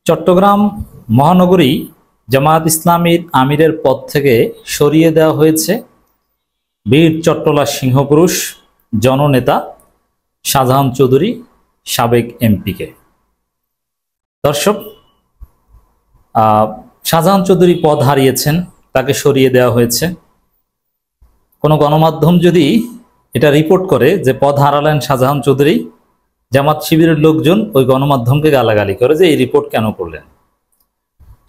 চট্টগ্রাম মহানগরী জামায়াত ইসলামীর আমিরের পদ থেকে সরিয়ে দেওয়া হয়েছে বীর চট্টলা সিংহপুরুষ জননেতা শাহজাহান চৌধুরী সাবেক এমপিকে। দর্শক, শাহজাহান চৌধুরী পদ হারিয়েছেন, তাকে সরিয়ে দেওয়া হয়েছে। কোনো গণমাধ্যম যদি এটা রিপোর্ট করে যে পদ হারালেন শাহজাহান চৌধুরী, জামাত শিবিরের লোকজন ওই গণমাধ্যমকে গালাগালি করে যে এই রিপোর্ট কেন করলেন।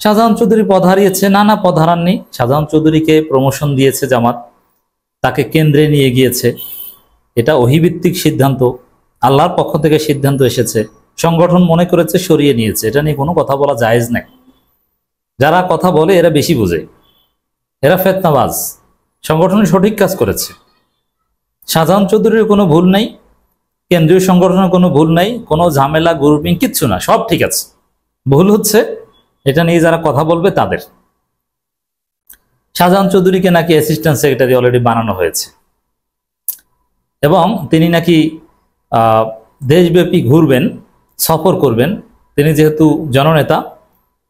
শাহজাহান চৌধুরী পদ হারিয়েছে? না, পদ হারাননি। শাহজাহান চৌধুরীকে প্রমোশন দিয়েছে জামাত, তাকে কেন্দ্রে নিয়ে গিয়েছে। এটা ওহীভিত্তিক সিদ্ধান্ত, আল্লাহর পক্ষ থেকে সিদ্ধান্ত এসেছে। সংগঠন মনে করেছে, সরিয়ে নিয়েছে। এটা নিয়ে কোনো কথা বলা জায়েজ নাই। যারা কথা বলে এরা বেশি বোঝে, এরা ফেতনাবাজ। সংগঠনে সঠিক কাজ করেছে। শাহজাহান চৌধুরীর কোনো ভুল নাই, কেন্দ্রীয় সংগঠনের কোনো ভুল নাই, কোনো ঝামেলা গ্রুপিং কিচ্ছু না, সব ঠিক আছে। ভুল হচ্ছে এটা নিয়ে যারা কথা বলবে তাদের। শাহজাহান চৌধুরীকে নাকি অ্যাসিস্ট্যান্ট সেক্রেটারি অলরেডি বানানো হয়েছে এবং তিনি নাকি দেশব্যাপী ঘুরবেন, সফর করবেন। তিনি যেহেতু জননেতা,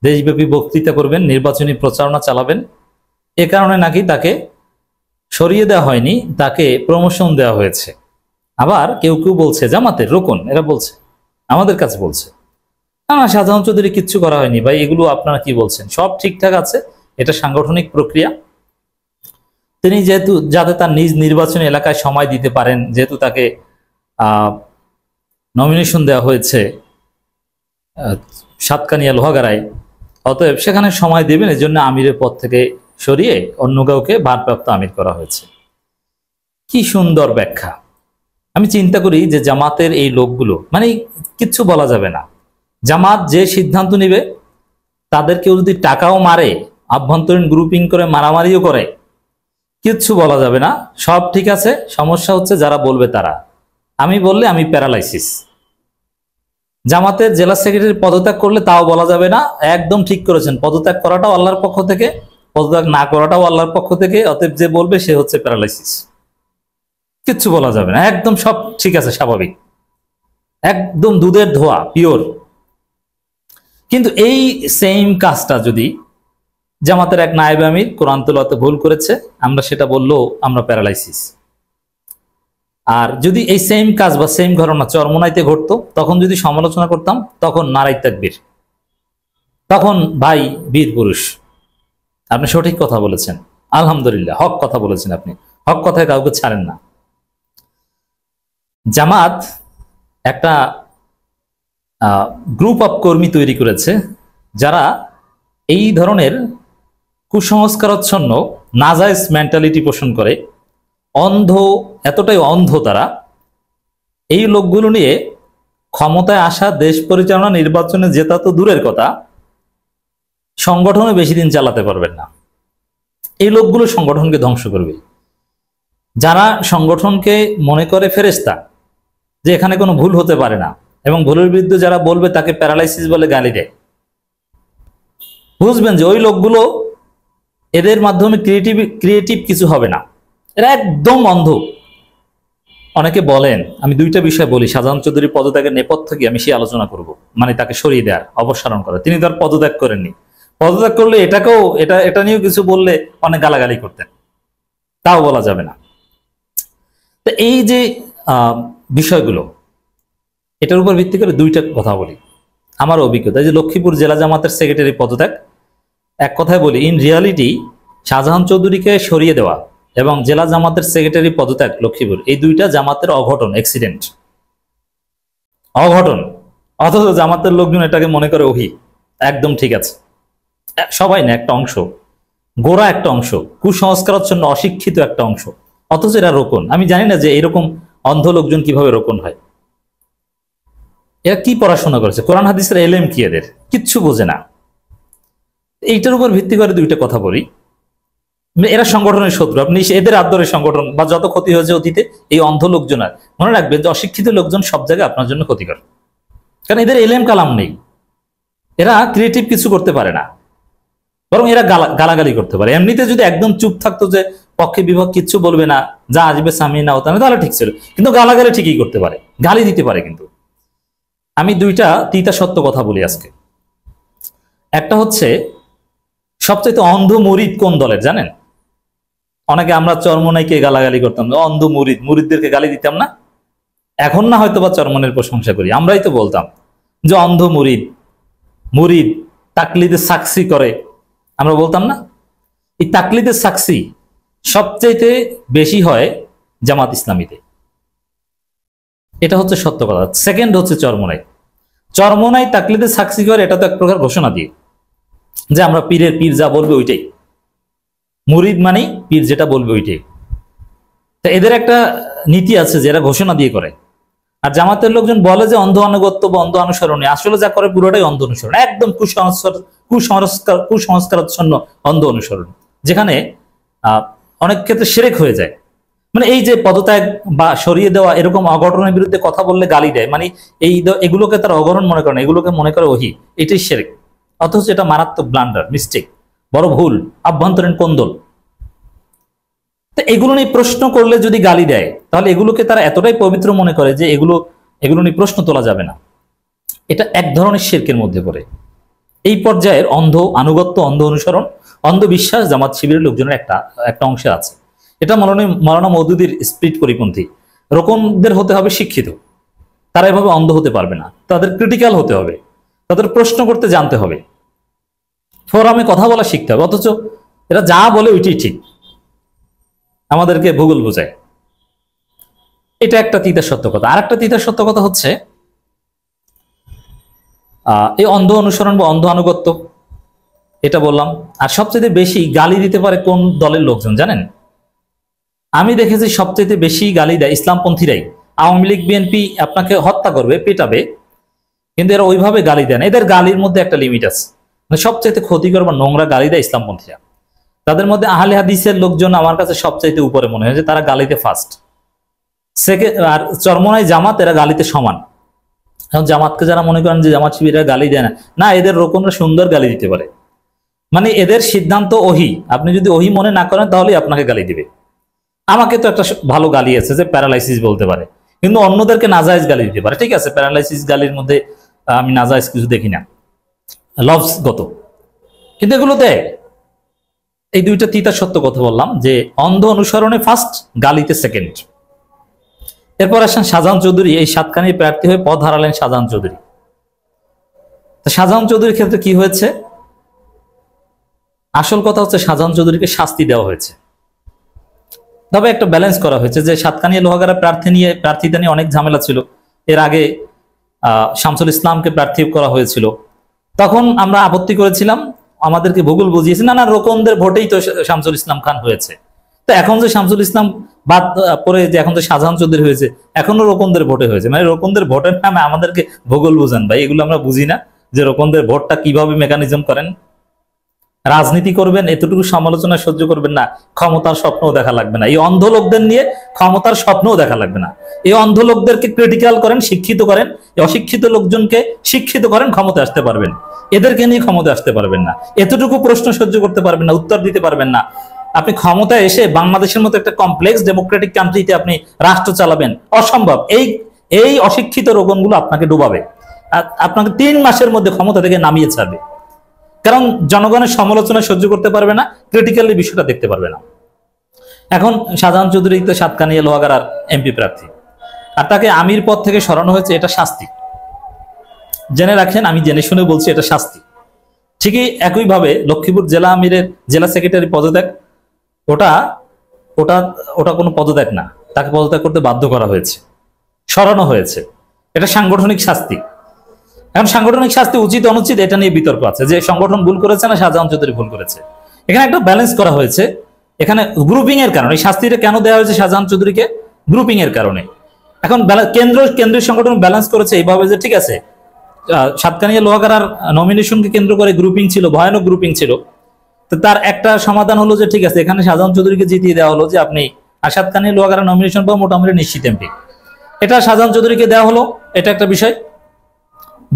দেশব্যাপী বক্তৃতা করবেন, নির্বাচনী প্রচারণা চালাবেন। এ কারণে নাকি তাকে সরিয়ে দেওয়া হয়নি, তাকে প্রমোশন দেওয়া হয়েছে। আবার কেউ কেউ বলছে জামাতের রোকন, এরা বলছে, আমাদের কাছে বলছে না, শাহজাহান চৌধুরী কিচ্ছু করা হয়নি। ভাই, এগুলো আপনারা কি বলছেন? সব ঠিকঠাক আছে, এটা সাংগঠনিক প্রক্রিয়া। তিনি যেহেতু যাতে তার নিজ নির্বাচনী এলাকায় সময় দিতে পারেন, যেহেতু তাকে নমিনেশন দেওয়া হয়েছে সাতকানিয়া লোহাগাড়ায়, অতএব সেখানে সময় দেবেন। এই জন্য আমিরের পদ থেকে সরিয়ে অন্য কাউকে ভারপ্রাপ্ত আমির করা হয়েছে। কি সুন্দর ব্যাখ্যা! আমি চিন্তা করি যে জামাতের এই লোকগুলো, মানে কিচ্ছু বলা যাবে না। জামাত যে সিদ্ধান্ত নিবে, তাদের কেউ যদি টাকাও মারে, আভ্যন্তরীণ গ্রুপিং করে মারামারিও করে, কিচ্ছু বলা যাবে না, সব ঠিক আছে। সমস্যা হচ্ছে যারা বলবে তারা। আমি বললে আমি প্যারালাইসিস। জামাতের জেলা সেক্রেটারি পদত্যাগ করলে তাও বলা যাবে না, একদম ঠিক করেছেন। পদত্যাগ করাটাও আল্লাহর পক্ষ থেকে, পদত্যাগ না করাটাও আল্লাহর পক্ষ থেকে। অতএব যে বলবে সে হচ্ছে প্যারালাইসিস। কিচ্ছু বলা যাবে না, একদম সব ঠিক আছে, স্বাভাবিক, একদম দুধের ধোয়া, পিওর। কিন্তু এই সেম কাজটা যদি জামাতের এক নায়েব আমির কোরআন তেলাওয়াতে ভুল করেছে, আমরা সেটা বললেও আমরা প্যারালাইসিস। আর যদি এই সেম কাজ বা সেম ঘটনা চরমোনাইতে ঘটতো, তখন যদি সমালোচনা করতাম, তখন নারাই তাকবীর, তখন ভাই বীর পুরুষ, আপনি সঠিক কথা বলেছেন, আলহামদুলিল্লাহ, হক কথা বলেছেন আপনি, হক কথায় কাউকে ছাড়েন না। জামাত একটা গ্রুপ অফ কর্মী তৈরি করেছে যারা এই ধরনের কুসংস্কারাচ্ছন্ন নাজায়েজ মেন্টালিটি পোষণ করে। অন্ধ, এতটাই অন্ধ তারা, এই লোকগুলো নিয়ে ক্ষমতায় আসা, দেশ পরিচালনা, নির্বাচনে জেতা তো দূরের কথা, সংগঠনে বেশি দিন চালাতে পারবেন না। এই লোকগুলো সংগঠনকে ধ্বংস করবে। যারা সংগঠনকে মনে করে ফেরেশতা, যে এখানে কোনো ভুল হতে পারে না, এবং ভুলের বিরুদ্ধে যারা বলবে তাকে প্যারালাইসিস বলে গালি দেয়, বুঝবেন যে ওই লোকগুলো, এদের মাধ্যমে ক্রিয়েটিভ কিছু হবে না। এরা একদম অন্ধ। অনেকে বলেন, আমি দুইটা বিষয় বলি, শাহজাহান চৌধুরী পদত্যাগের নেপথ্য কি আমি সে আলোচনা করব, মানে তাকে সরিয়ে দেওয়ার, অপসারণ করা। তিনি তো আর পদত্যাগ করেননি। পদত্যাগ করলে এটা নিয়েও কিছু বললে অনেক গালাগালি করতেন, তাও বলা যাবে না। তো এই যে বিষয়গুলো, এটার উপর ভিত্তি করে দুইটা কথা বলি। আমার অভিজ্ঞতা, যে লক্ষ্মীপুর জেলা জামাতের সেক্রেটারি পদত্যাগ, এক কথায় বলি, ইন রিয়ালিটি শাহজাহান চৌধুরীকে সরিয়ে দেওয়া এবং জেলা জামাতের সেক্রেটারি পদত্যাগ লক্ষ্মীপুর, এই দুইটা জামাতের অঘটন, অ্যাক্সিডেন্ট, অঘটন। অথচ জামাতের লোকজন এটাকে মনে করে ওহি, একদম ঠিক আছে। সবাই না, একটা অংশ, গোড়া একটা অংশ, কুসংস্কারাচ্ছন্ন অশিক্ষিত একটা অংশ। অথচ এরা রোকন। আমি জানি না যে এরকম অন্ধ লোকজন কিভাবে রোকন হয়। এরা কি পড়াশোনা করেছে, কোরআন হাদিসের এলেম কি এদের? কিচ্ছু বোঝে না। এইটার উপর ভিত্তি করে দুইটা কথা বলি। এরা সংগঠনের শত্রু। আপনি এদের আদরের সংগঠন বা যত ক্ষতি হয়েছে অতীতে, এই অন্ধ লোকজন, আর মনে রাখবেন যে অশিক্ষিত লোকজন সব জায়গায় আপনার জন্য ক্ষতিকর, কারণ এদের এলেম কালাম নেই। এরা ক্রিয়েটিভ কিছু করতে পারে না, বরং এরা গালাগালি করতে পারে। এমনিতে যদি একদম চুপ থাকতো, যে পক্ষে বিপক্ষ কিচ্ছু বলবে না, যা আসবে সামি না হতো না, তাহলে ঠিক ছিল। কিন্তু গালাগালি ঠিকই করতে পারে, গালি দিতে পারে। কিন্তু আমি দুইটা তিতা সত্য কথা বলি আজকে। একটা হচ্ছে সবচেয়ে অন্ধ মুরিদ কোন দলের জানেন? অনেকে আমরা চরমোনাইকে গালাগালি করতাম, অন্ধ মুরিদ, মুরিদদেরকে গালি দিতাম না? এখন না হয়তো বা চরমনের প্রশংসা করি, আমরাই তো বলতাম যে অন্ধ মুরিদ, মুরিদ তাকলিদে সাকসি করে, আমরা বলতাম না? এই তাকলিদে সাকসি সবচাইতে বেশি হয় জামাত ইসলামীতে, এটা হচ্ছে সত্য কথা। সেকেন্ড হচ্ছে চরমোনাই। চরমোনাই তাকলিদে সাকসি করে, এটা তো এক প্রকার ঘোষণা দিয়ে যে আমরা পীরের, পীর যা বলবে ওইটাই, মুরিদ মানেই পীর যেটা বলবে ওইটাই। তা এদের একটা নীতি আছে যে এরা ঘোষণা দিয়ে করে। আর জামাতের লোকজন বলে যে অন্ধ আনুগত্য বা অন্ধ অনুসরণে, আসলে যা করে পুরোটাই অন্ধ অনুসরণ, একদম কুসংস্কারাচ্ছন্ন অন্ধ অনুসরণ, যেখানে অনেক ক্ষেত্রে শিরক হয়ে যায়। মানে এই যে পদত্যাগ বা সরিয়ে দেওয়া, এরকম অঘটনের বিরুদ্ধে কথা বললে গালি দেয়, মানে এগুলোকে তারা অঘটন মনে করে না, এগুলোকে মনে করে ওহি, এটাই শিরক। অথচ এটা মারাত্মক ব্লান্ডার, মিস্টেক, বড় ভুল, আভ্যন্তরীণ কোন্দল। তো এগুলো নিয়ে প্রশ্ন করলে যদি গালি দেয়, তাহলে এগুলোকে তারা এতটাই পবিত্র মনে করে যে এগুলো নিয়ে প্রশ্ন তোলা যাবে না। এটা এক ধরনের শিরকের মধ্যে পড়ে। এই পর্যায়ের অন্ধ আনুগত্য, অন্ধ অনুসরণ, অন্ধবিশ্বাস জামাত শিবিরের লোকজনের একটা অংশে আছে। এটা মৌলানা মওদুদীর স্পিরিট পরিপন্থী। রোকনদের হতে হবে শিক্ষিত, তারা এভাবে অন্ধ হতে পারবে না, তাদের ক্রিটিক্যাল হতে হবে, তাদের প্রশ্ন করতে জানতে হবে, ফোরামে কথা বলা শিখতে হবে। অথচ এরা যা বলে ওইটাই ঠিক, আমাদেরকে ভূগোল বোঝায়। এটা একটা তিতা সত্য কথা। আর একটা তিতা সত্য কথা হচ্ছে এই অন্ধ অনুসরণ বা অন্ধ আনুগত্য, এটা বললাম। আর সবচেয়ে বেশি গালি দিতে পারে কোন দলের লোকজন জানেন? আমি দেখেছি সবচেয়ে বেশি গালি দেয় ইসলামপন্থীরাই। আওয়ামী লীগ, বিএনপি আপনাকে হত্যা করবে, পেটাবে, কিন্তু এরা ওইভাবে গালি দেন। এদের গালির মধ্যে একটা লিমিট আছে। মানে সবচেয়ে ক্ষতিকর বা নোংরা গালি দেয় ইসলামপন্থীরা। তাদের মধ্যে আহলে হাদিসের লোকজন আমার কাছে সবচাইতে উপরে মনে হয়, যে তারা গালিতে ফার্স্ট। সেকেন্ড আর চরমোনাই, জামাত, এরা গালিতে সমান। এখন জামাতকে যারা মনে করেন যে জামাত শিবিরা গালি দেয় না, না, এদের রোকনরা সুন্দর গালি দিতে পারে। মানে এদের সিদ্ধান্ত ওহি, আপনি যদি ওহি মনে না করেন তাহলে আপনাকে গালি দিবে। আমাকে তো একটা ভালো গালি আছে যে প্যারালাইসিস বলতে পারে, কিন্তু অন্যদেরকে নাজায়েজ গালি দিতে পারে। ঠিক আছে, প্যারালাইসিস গালির মধ্যে আমি নাজায়েজ কিছু দেখি না, লফজগত, কিন্তু এগুলো দেয়। এই দুইটা তিতা সত্য কথা বললাম, যে অন্ধ অনুসরণে ফার্স্ট, গালিতে সেকেন্ড। এরপর আসেন শাহজাহান চৌধুরী। এই সাতকানির প্রার্থী হয়ে পদ হারালেন শাহজাহান চৌধুরী। তো শাহজাহান চৌধুরীর ক্ষেত্রে কি হয়েছে? আসল কথা হচ্ছে শাহজাহান চৌধুরীকে শাস্তি দেওয়া হয়েছে, তবে একটা ব্যালেন্স করা হয়েছে। যে সাতকানিয়া লোহাগাড়া প্রার্থীতা নিয়ে অনেক ঝামেলা ছিল। এর আগে শামসুল ইসলামকে প্রার্থী করা হয়েছিল, তখন আমরা আপত্তি করেছিলাম, আমাদেরকে ভূগোল বুঝিয়েছে, না রোকনদের ভোটেই তো শামসুল ইসলাম খান হয়েছে। তো এখন যে শামসুল ইসলাম বাদ পরে যে এখন যে শাহজাহান চৌধুরী হয়েছে, এখনো রোকনদের ভোটে হয়েছে। মানে রোকনদের ভোটের নামে আমাদেরকে ভূগোল বুঝান ভাই, এগুলো আমরা বুঝি না যে রোকনদের ভোটটা কিভাবে মেকানিজম করেন। রাজনীতি করবেন, এতটুকু সমালোচনা সহ্য করবেন না, ক্ষমতার স্বপ্নও দেখা লাগবে না। এই অন্ধ লোকদের নিয়ে ক্ষমতার স্বপ্নও দেখা লাগবে না। এই অন্ধ লোকদেরকে ক্রিটিক্যাল করেন, শিক্ষিত করেন, অশিক্ষিত লোকজনকে শিক্ষিত করেন, ক্ষমতা আসতে পারবেন। এদেরকে নিয়ে ক্ষমতা আসতে পারবেন না, এতটুকু প্রশ্ন সহ্য করতে পারবেন না, উত্তর দিতে পারবেন না। আপনি ক্ষমতায় এসে বাংলাদেশের মতো একটা কমপ্লেক্স ডেমোক্রেটিক কান্ট্রিতে আপনি রাষ্ট্র চালাবেন, অসম্ভব। এই অশিক্ষিত রোগনগুলো আপনাকে ডুবাবে, আপনাকে 3 মাসের মধ্যে ক্ষমতা থেকে নামিয়ে ছাড়বে। কারণ জনগণের সমালোচনা সহ্য করতে পারবে না, ক্রিটিক্যালি বিষয়টা দেখতে পারবে না। এখন শাহজাহান চৌধুরী তো সাতকানিয়া লোহাগাড়ার এমপি প্রার্থী, আর তাকে আমির পদ থেকে সরানো হয়েছে। এটা শাস্তি, জেনে রাখেন, আমি জেনে শুনে বলছি, এটা শাস্তি। ঠিকই একইভাবে লক্ষ্মীপুর জেলা আমিরের জেলা সেক্রেটারি পদত্যাগ, ওটা ওটা ওটা কোনো পদত্যাগ না, তাকে পদত্যাগ করতে বাধ্য করা হয়েছে, সরানো হয়েছে। এটা সাংগঠনিক শাস্তি। এখন সাংগঠনিক শাস্তি উচিত অনুচিত এটা নিয়ে বিতর্ক আছে, যে সংগঠন ভুল করেছে না শাহজাহান চৌধুরী ভুল করেছে। এখানে একটা ব্যালেন্স করা হয়েছে। এখানে গ্রুপিং এর কারণে শাস্তিটা কেন দেওয়া হয়েছে শাহজাহান চৌধুরীকে? গ্রুপিং এর কারণে। এখন কেন্দ্রীয় সংগঠন ব্যালেন্স করেছে এইভাবে যে ঠিক আছে, সাতকানিয়া লোহাগাড়ার নমিনেশনকে কেন্দ্র করে গ্রুপিং ছিল, ভয়ানক গ্রুপিং ছিল। তো তার একটা সমাধান হলো যে ঠিক আছে, এখানে শাহজাহান চৌধুরীকে জিতিয়ে দেওয়া হলো, যে আপনি সাতকানিয়া লোহাগাড়ার নমিনেশন পাওয়া মোটামুটি নিশ্চিত এমপি। এটা শাহজাহান চৌধুরীকে দেওয়া হলো, এটা একটা বিষয়,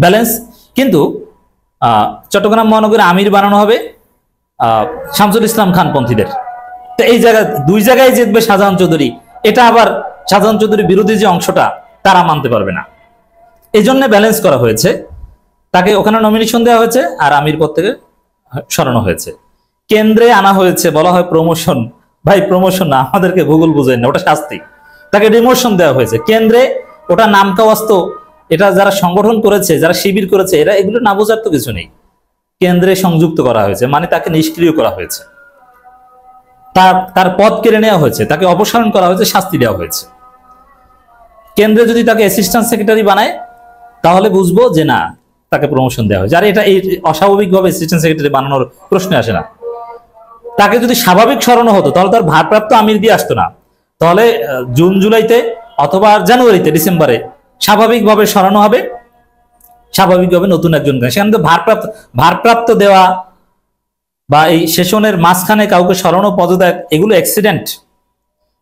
ব্যালেন্স। কিন্তু চট্টগ্রাম মহানগরে আমির বানানো হবে শামসুল ইসলাম খান পন্থীদের। তো এই জায়গায় 2 জায়গায় জিতবে শাহজাহান চৌধুরী, এটা আবার শাহজাহান চৌধুরী বিরোধী যে অংশটা তারা মানতে পারবে না। এই জন্য ব্যালেন্স করা হয়েছে। তাকে ওখানে নমিনেশন দেওয়া হয়েছে আর আমির পদ থেকে সরানো হয়েছে। কেন্দ্রে আনা হয়েছে, বলা হয় প্রমোশন। ভাই প্রমোশন না, আমাদেরকে ভূগোল বুঝেন না, ওটা শাস্তি। তাকে ডিমোশন দেওয়া হয়েছে কেন্দ্রে, ওটা নামকা বাস্তব। এটা যারা সংগঠন করেছে, যারা শিবির করেছে, এরা এগুলো না বোঝার তো কিছু নেই। কেন্দ্রে সংযুক্ত করা হয়েছে মানে তাকে নিষ্ক্রিয় করা হয়েছে, তার পদ কেড়ে নেওয়া হয়েছে, তাকে অপসারণ করা হয়েছে, শাস্তি দেওয়া হয়েছে। কেন্দ্রে যদি তাকে অ্যাসিস্ট্যান্ট সেক্রেটারি বানায় তাহলে বুঝবো যে না, তাকে প্রমোশন দেওয়া হয়েছে। আর এটা এই অস্বাভাবিকভাবে অ্যাসিস্ট্যান্ট সেক্রেটারি বানানোর প্রশ্ন আসে না। তাকে যদি স্বাভাবিক সরানো হতো তাহলে তার ভারপ্রাপ্ত আমির দিয়ে আসতো না, তাহলে জুন জুলাইতে অথবা জানুয়ারিতে ডিসেম্বরে স্বাভাবিকভাবে সরানো হবে, স্বাভাবিকভাবে নতুন একজন। সেখানে তো ভারপ্রাপ্ত দেওয়া বা এই সেশনের মাঝখানে কাউকে সরানো, পদত্যাগ, এগুলো অ্যাক্সিডেন্ট।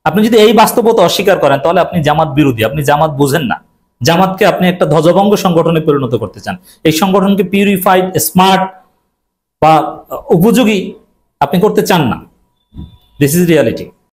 আপনি যদি এই বাস্তবতা অস্বীকার করেন তাহলে আপনি জামাত বিরোধী, আপনি জামাত বুঝেন না। জামাতকে আপনি একটা ধ্বজভঙ্গ সংগঠনে পরিণত করতে চান। এই সংগঠনকে পিউরিফাইড, স্মার্ট বা উপযোগী আপনি করতে চান না। This is reality.